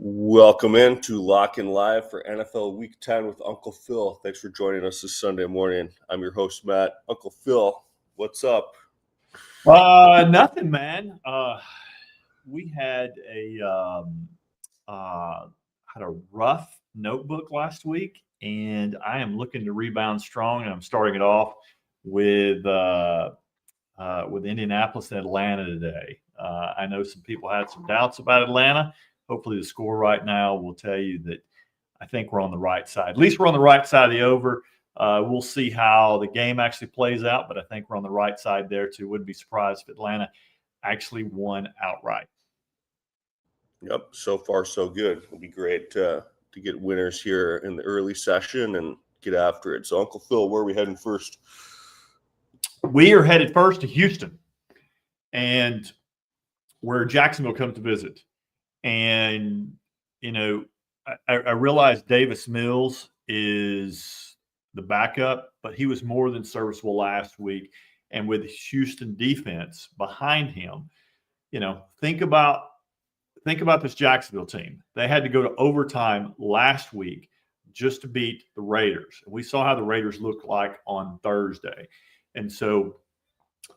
Welcome in to Lock In Live for NFL Week 10 with Uncle Phil. Thanks for joining us this Sunday morning. I'm your host, Matt. Uncle Phil, what's up? Nothing, man. We had a rough notebook last week, and I am looking to rebound strong. And I'm starting it off with Indianapolis and Atlanta today. I know some people had some doubts about Atlanta. Hopefully, the score right now will tell you that I think we're on the right side. At least we're on the right side of the over. We'll see how the game actually plays out, but I think we're on the right side there too. Wouldn't be surprised if Atlanta actually won outright. Yep, so far so good. It'll be great to get winners here in the early session and get after it. So, Uncle Phil, where are we heading first? We are headed first to Houston, and where Jacksonville comes to visit. And, you know, I realize Davis Mills is the backup, but he was more than serviceable last week. And with Houston defense behind him, you know, think about this Jacksonville team. They had to go to overtime last week just to beat the Raiders. We saw how the Raiders looked like on Thursday. And so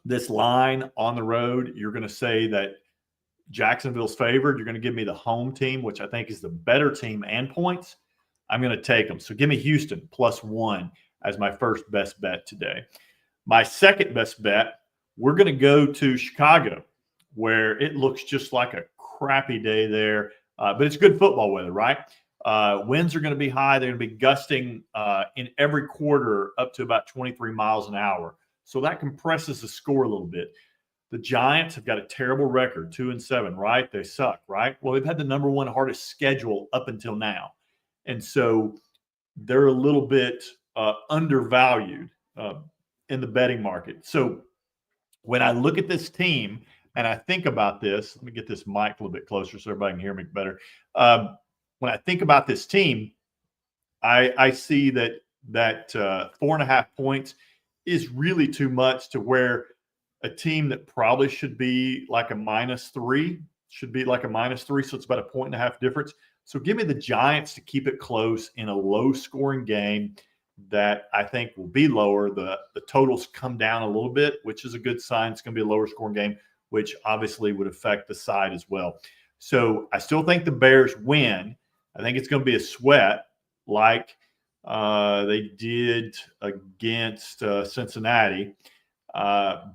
this line on the road, you're going to say that Jacksonville's favored. You're going to give me the home team, which I think is the better team and points. I'm going to take them. So give me Houston +1 as my first best bet today. My second best bet, we're going to go to Chicago, where it looks just like a crappy day there. But it's good football weather, right? Winds are going to be high. They're going to be gusting in every quarter up to about 23 miles an hour. So that compresses the score a little bit. The Giants have got a terrible record, 2-7, right? They suck, right? Well, they've had the number one hardest schedule up until now. And so they're a little bit undervalued in the betting market. So when I look at this team and I think about this, let me get this mic a little bit closer so everybody can hear me better. When I think about this team, I see that 4.5 points is really too much to where a team that probably should be like a -3 should be like a -3. So it's about a 1.5 difference. So give me the Giants to keep it close in a low scoring game that I think will be lower. The totals come down a little bit, which is a good sign. It's going to be a lower scoring game, which obviously would affect the side as well. So I still think the Bears win. I think it's going to be a sweat like they did against Cincinnati.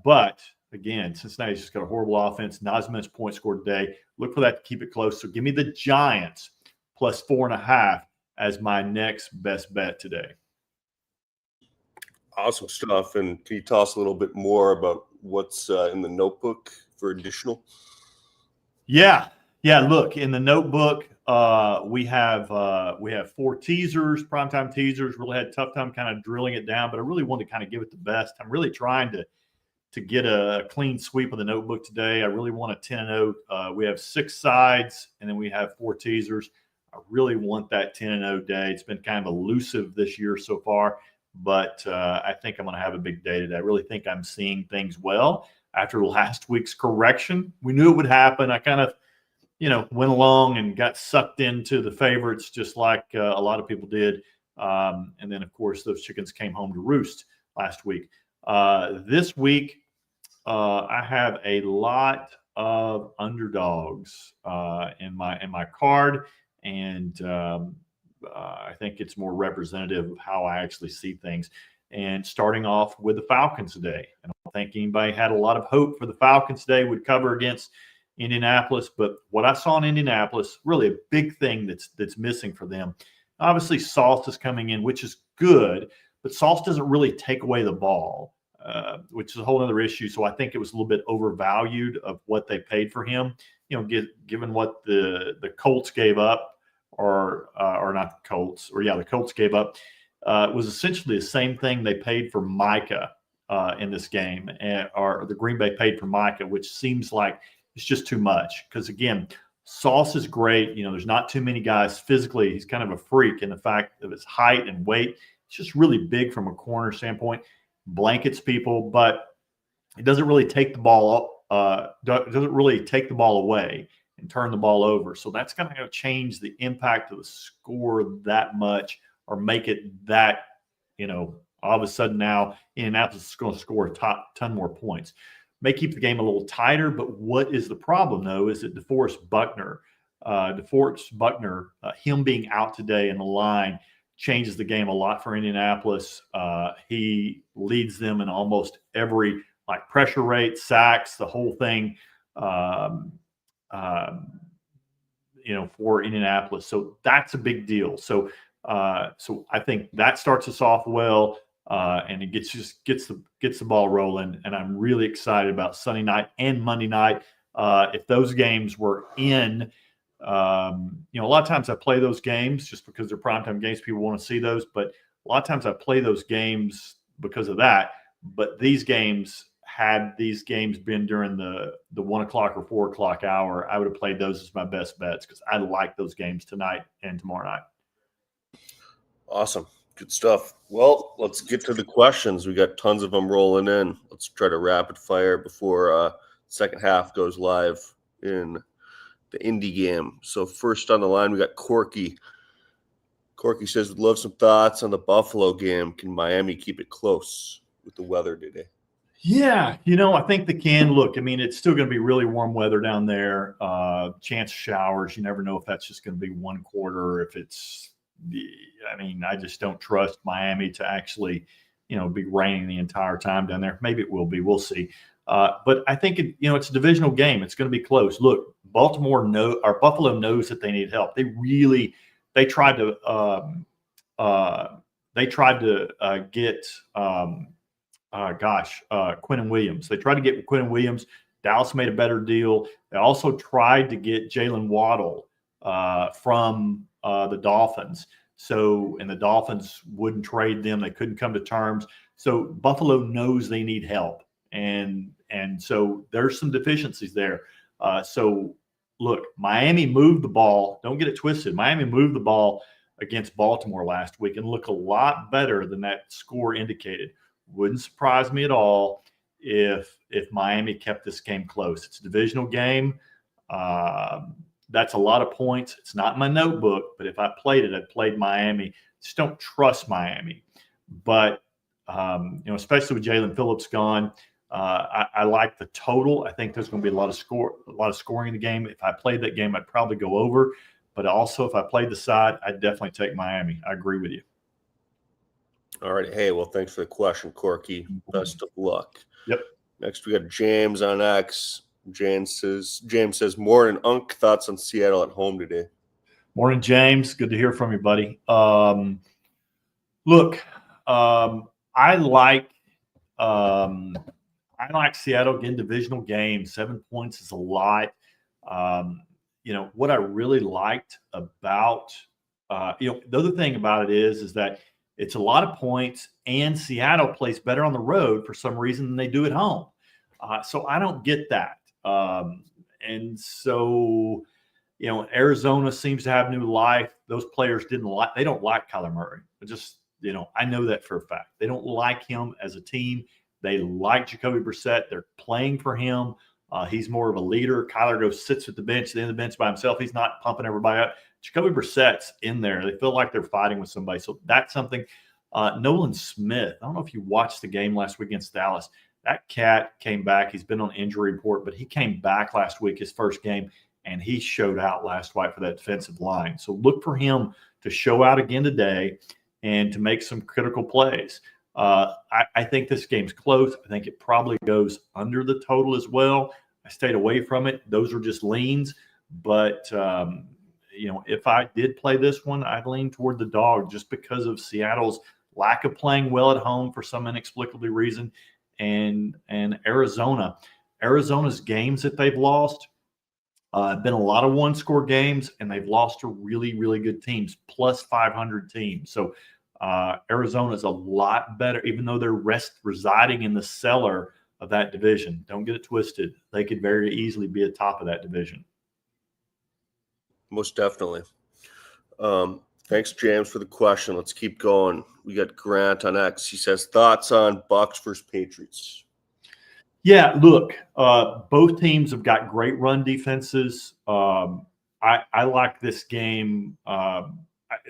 But again, Cincinnati's just got a horrible offense, not as much points scored today. Look for that to keep it close. So give me the Giants +4.5 as my next best bet today. Awesome stuff. And can you tell us a little bit more about what's in the notebook for additional? Yeah. Look, in the notebook, we have 4 teasers, primetime teasers. Really had a tough time kind of drilling it down, but I really wanted to kind of give it the best. I'm really trying to get a clean sweep of the notebook today. I really want a 10-0. We have 6 sides, and then we have 4 teasers. I really want that 10-0 day. It's been kind of elusive this year so far, but I think I'm going to have a big day today. I really think I'm seeing things well after last week's correction. We knew it would happen. I kind of went along and got sucked into the favorites just like a lot of people did. And then, of course, those chickens came home to roost last week. This week, I have a lot of underdogs in my card, and I think it's more representative of how I actually see things. And starting off with the Falcons today. I don't think anybody had a lot of hope for the Falcons today would cover against Indianapolis, but what I saw in Indianapolis, really a big thing that's missing for them. Obviously, Sauce is coming in, which is good, but Sauce doesn't really take away the ball, which is a whole other issue. So I think it was a little bit overvalued of what they paid for him. Given what the Colts gave up, or not the Colts, the Colts gave up. It was essentially the same thing they paid for Micah in this game, or the Green Bay paid for Micah, which seems like it's just too much. Because again, Sauce is great. There's not too many guys physically. He's kind of a freak in the fact of his height and weight. It's just really big from a corner standpoint, blankets people, but it doesn't really take the ball away. and turn the ball over. So that's going to change the impact of the score that much, or make it that, all of a sudden now Indianapolis is going to score a ton more points. May keep the game a little tighter, but what is the problem, though, is that DeForest Buckner, him being out today in the line changes the game a lot for Indianapolis. He leads them in almost every pressure rate, sacks, the whole thing, for Indianapolis. So that's a big deal. So I think that starts us off well, and it gets the ball rolling. And I'm really excited about Sunday night and Monday night. If those games were in, a lot of times I play those games just because they're primetime games. People want to see those, but a lot of times I play those games because of that. But had these games been during the 1 o'clock or 4 o'clock hour, I would have played those as my best bets, because I like those games tonight and tomorrow night. Awesome. Good stuff. Well, let's get to the questions. We got tons of them rolling in. Let's try to rapid fire before second half goes live in the Indy game. So first on the line, we got Corky. Corky says, would love some thoughts on the Buffalo game. Can Miami keep it close with the weather today? Yeah, I think they can. Look, it's still going to be really warm weather down there. Chance of showers. You never know if that's just going to be one quarter or if it's I just don't trust Miami to actually, be raining the entire time down there. Maybe it will be. We'll see. But I think it's a divisional game. It's going to be close. Look, Buffalo knows that they need help. They tried to get Quinnen Williams. They tried to get Quinnen Williams. Dallas made a better deal. They also tried to get Jalen Waddle from the Dolphins. And the Dolphins wouldn't trade them. They couldn't come to terms. So Buffalo knows they need help. And so there's some deficiencies there. So look, Miami moved the ball. Don't get it twisted. Miami moved the ball against Baltimore last week and looked a lot better than that score indicated. Wouldn't surprise me at all if Miami kept this game close. It's a divisional game. That's a lot of points. It's not in my notebook, but if I played it, I'd played Miami. Just don't trust Miami. But, especially with Jalen Phillips gone, I like the total. I think there's going to be a lot of scoring in the game. If I played that game, I'd probably go over. But also, if I played the side, I'd definitely take Miami. I agree with you. All right. Hey, well, thanks for the question, Corky. Best of luck. Yep. Next, we got James on X. James says, morning, Unk, thoughts on Seattle at home today? Morning, James. Good to hear from you, buddy. Look, I like Seattle. Again, divisional game. 7 points is a lot. What I really liked about the other thing about it is that it's a lot of points, and Seattle plays better on the road for some reason than they do at home. So I don't get that. And so, Arizona seems to have new life. Those players they don't like Kyler Murray. I know that for a fact. They don't like him as a team. They like Jacoby Brissett. They're playing for him. He's more of a leader. Kyler sits at the bench, at the end of the bench by himself. He's not pumping everybody up. Jacoby Brissett's in there. They feel like they're fighting with somebody. So that's something. Nolan Smith, I don't know if you watched the game last week against Dallas. That cat came back. He's been on injury report, but he came back last week, his first game, and he showed out last night for that defensive line. So look for him to show out again today and to make some critical plays. I think this game's close. I think it probably goes under the total as well. I stayed away from it. Those are just leans. But, if I did play this one, I'd lean toward the dog just because of Seattle's lack of playing well at home for some inexplicable reason. And Arizona's games that they've lost have been a lot of one-score games, and they've lost to really, really good teams, plus 500 teams. So Arizona is a lot better, even though they're residing in the cellar of that division. Don't get it twisted. They could very easily be at top of that division. Most definitely. Thanks, James, for the question. Let's keep going. We got Grant on X. He says, thoughts on Bucs versus Patriots? Yeah, look, both teams have got great run defenses. I like this game.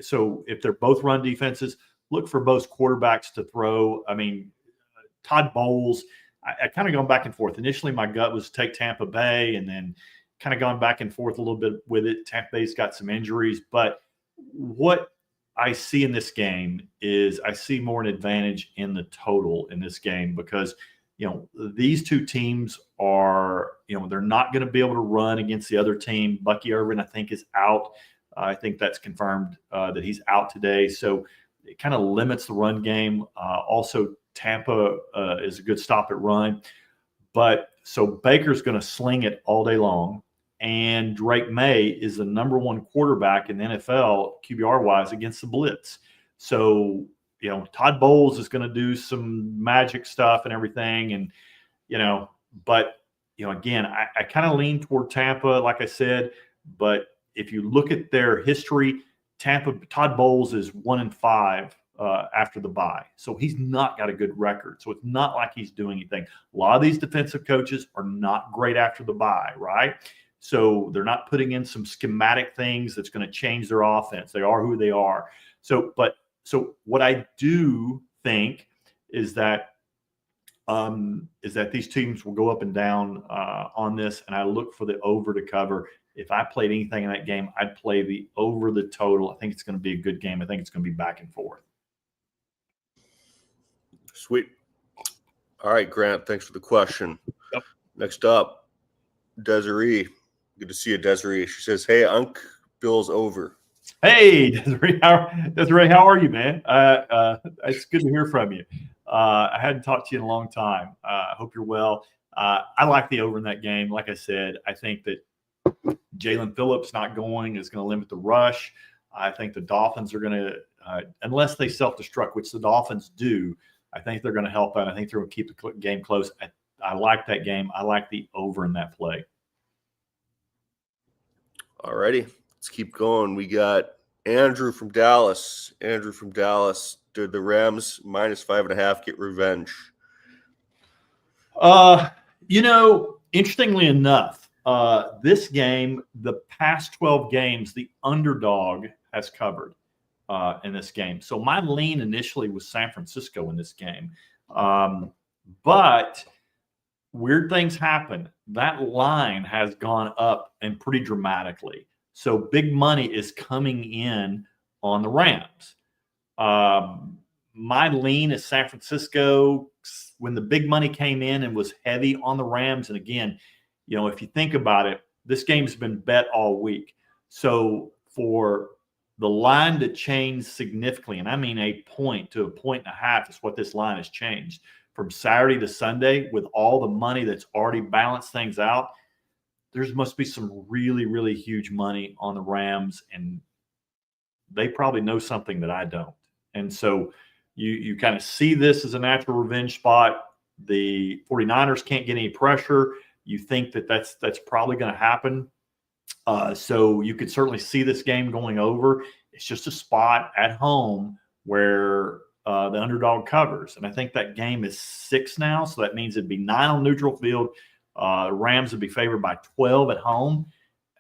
So if they're both run defenses, look for both quarterbacks to throw. I mean, Todd Bowles, I kind of gone back and forth. Initially, my gut was take Tampa Bay, and then kind of gone back and forth a little bit with it. Tampa Bay's got some injuries, but what I see in this game is I see more an advantage in the total in this game because these two teams are they're not going to be able to run against the other team. Bucky Irvin, I think, is out. I think that's confirmed that he's out today. So it kind of limits the run game. Also, Tampa is a good stop at run. But so Baker's going to sling it all day long. And Drake May is the number one quarterback in the NFL, QBR-wise, against the blitz. So, Todd Bowles is going to do some magic stuff and everything. And, but, again, I kind of lean toward Tampa, like I said. But if you look at their history, Todd Bowles is 1-5 after the bye. So he's not got a good record. So it's not like he's doing anything. A lot of these defensive coaches are not great after the bye, right? So they're not putting in some schematic things that's going to change their offense. They are who they are. So what I do think is that these teams will go up and down on this, and I look for the over to cover. If I played anything in that game, I'd play the over the total. I think it's going to be a good game. I think it's going to be back and forth. Sweet. All right, Grant, thanks for the question. Yep. Next up, Desiree. Good to see you, Desiree. She says, hey, Unc, Bill's over. Hey, Desiree, how are you, man? It's good to hear from you. I hadn't talked to you in a long time. I hope you're well. I like the over in that game. Like I said, I think that Jalen Phillips not going is going to limit the rush. I think the Dolphins are going to, unless they self-destruct, which the Dolphins do, I think they're going to help out. I think they're going to keep the game close. I like that game. I like the over in that play. All righty. Let's keep going. We got Andrew from Dallas. Andrew from Dallas. Did the Rams -5.5 get revenge? Interestingly enough, this game, the past 12 games, the underdog has covered in this game. So my lean initially was San Francisco in this game. But weird things happen. That line has gone up and pretty dramatically. So big money is coming in on the Rams. My lean is San Francisco. When the big money came in and was heavy on the Rams, and again, if you think about it, this game's been bet all week. So for the line to change significantly, and I mean a point to a point and a half is what this line has changed from Saturday to Sunday with all the money that's already balanced things out. There must be some really, really huge money on the Rams, and they probably know something that I don't. And so you kind of see this as a natural revenge spot. The 49ers can't get any pressure. You think that that's probably going to happen. So you could certainly see this game going over. It's just a spot at home where the underdog covers. And I think that game is 6 now. So that means it'd be 9 on neutral field. The Rams would be favored by 12 at home.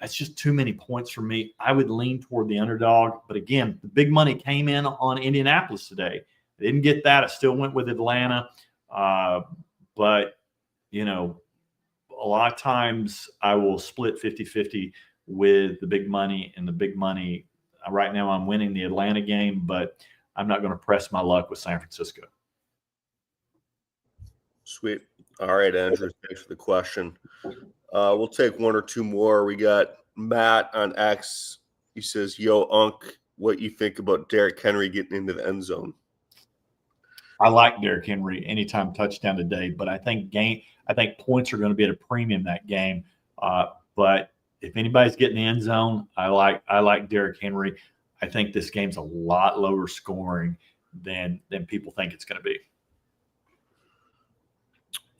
That's just too many points for me. I would lean toward the underdog. But again, the big money came in on Indianapolis today. I didn't get that. I still went with Atlanta. But, a lot of times I will split 50-50 with the big money, and the big money. Right now I'm winning the Atlanta game, but I'm not going to press my luck with San Francisco. Sweet. All right, Andrew, thanks for the question. We'll take one or two more. We got Matt on X. He says, yo, Unc, what you think about Derrick Henry getting into the end zone? I like Derrick Henry anytime touchdown today, but I think points are going to be at a premium that game. But if anybody's getting the end zone, I like Derrick Henry. I think this game's a lot lower scoring than people think it's going to be.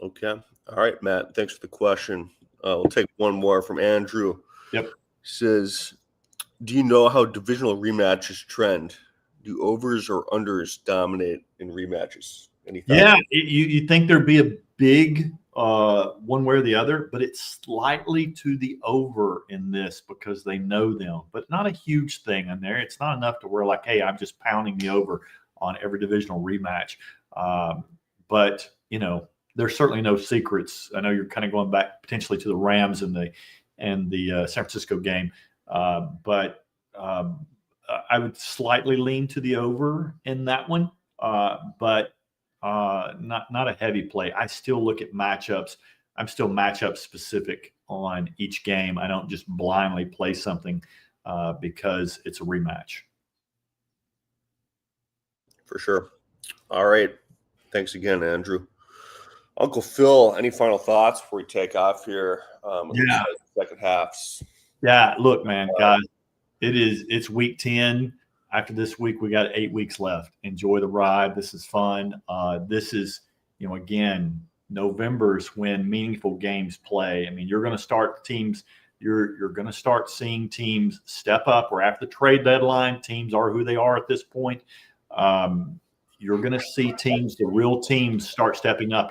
Okay. All right, Matt. Thanks for the question. We'll take one more from Andrew. Yep. He says, do you know how divisional rematches trend? Do overs or unders dominate in rematches? Yeah, you think there'd be a big one way or the other, but it's slightly to the over in this because they know them, but not a huge thing in there. It's not enough to where like, hey, I'm just pounding the over on every divisional rematch. But there's certainly no secrets. I know you're kind of going back potentially to the Rams and the San Francisco game, but I would slightly lean to the over in that one, but not a heavy play. I still look at matchups. I'm still matchup specific on each game. I don't just blindly play something because it's a rematch. For sure. All right. Thanks again, Andrew. Uncle Phil, any final thoughts before we take off here? Yeah. Second halves. Yeah. Look, man, guys, it's week 10. After this week, we got 8 weeks left. Enjoy the ride. This is fun. This is, again, November's when meaningful games play. I mean, you're going to start teams. You're going to start seeing teams step up. We're after the trade deadline. Teams are who they are at this point. You're going to see teams, the real teams, start stepping up.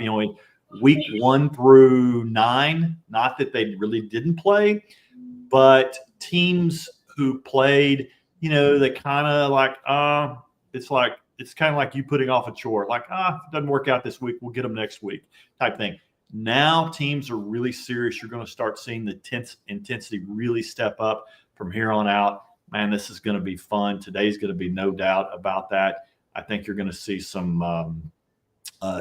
Week 1 through 9, not that they really didn't play, but teams who played, they kind of like, it's kind of like you putting off a chore. Like, if it doesn't work out this week, we'll get them next week type thing. Now teams are really serious. You're going to start seeing the intensity really step up from here on out. Man, this is going to be fun. Today's going to be no doubt about that. I think you're going to see some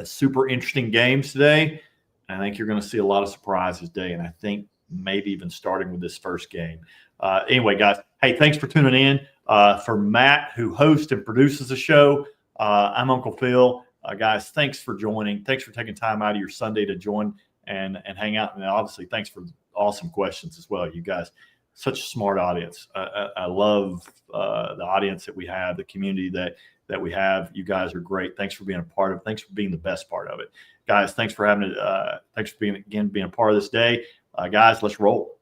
super interesting games today. I think you're going to see a lot of surprises today, and I think maybe even starting with this first game. Anyway, guys, hey, thanks for tuning in. For Matt, who hosts and produces the show, I'm Uncle Phil. Guys, thanks for joining. Thanks for taking time out of your Sunday to join and hang out. And obviously, thanks for awesome questions as well. You guys, such a smart audience. I love the audience that we have, the community that we have. You guys are great. Thanks for being a part of it. Thanks for being the best part of it. Guys, thanks for being a part of this day. Guys, let's roll.